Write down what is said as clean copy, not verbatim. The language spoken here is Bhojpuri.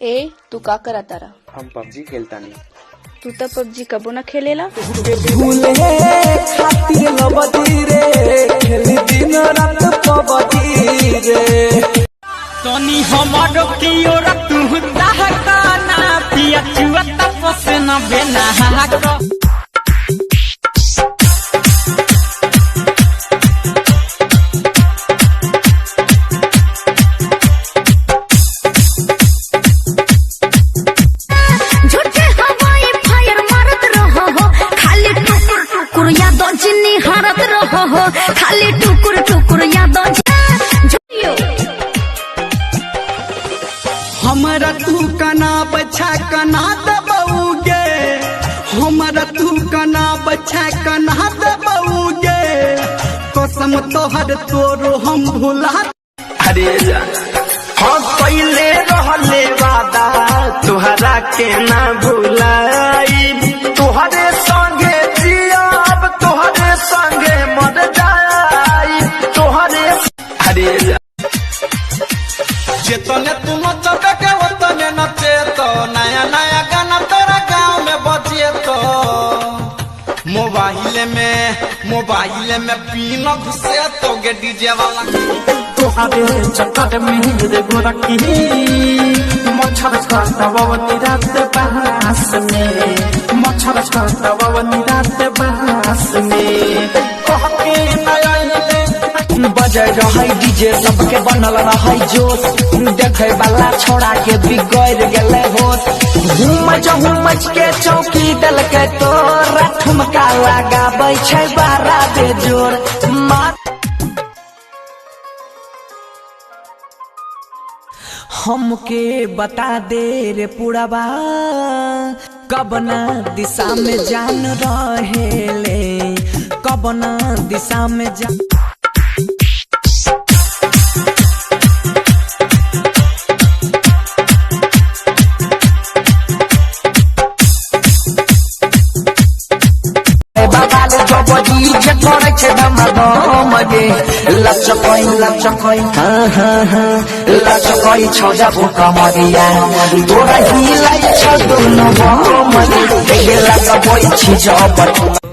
ए तू का करा तारा? हम पबजी खेलता नहीं। तू तो पबजी कबो न खेलेला। भूले खातिर लबदी रे खेली दिन रात पबजी रे तनी हमारो की ओर तू ताहकाना पिया चुआ तपस न बेना हाक खाली टुकुर टुकुर यादों हमरा तू कना बच्चा कना दबौगे हमरा तू कना बच्चा कना दबौगे कसम तोहर तोरो हम भुला। अरे हम पहले रहले वादा तोहरा के ना भुलाई तोहरे संगे जियब तोहरे संगे मर जाई तोहरे। अरे जेतने तू नचबे के ओतने नचे तो नया नया गाना तोरा गाँव में बजे तो मोबाइल में पीन घुसे तो गे डीजे वाला तोहरे चक्कर में रे गोरकी मच्छर काटवनी रात बहास में मच्छर काटवनी रात बहास में कह के नया बजे रहे डीजे सबके बनल रहे जोश देखे वाला छोड़ा के बिगड़ गेले होश घूम के चौकी दल के तो ठुमका लगाबै छै बारा बेजोर हमके बता दे रे पुरबा कबना दिशा में जान रहेले कबना दिशा में जा लचकई छोजा भूखा मरिया तोरा हिलाई छ दोनों मरी गेला कबई छी जब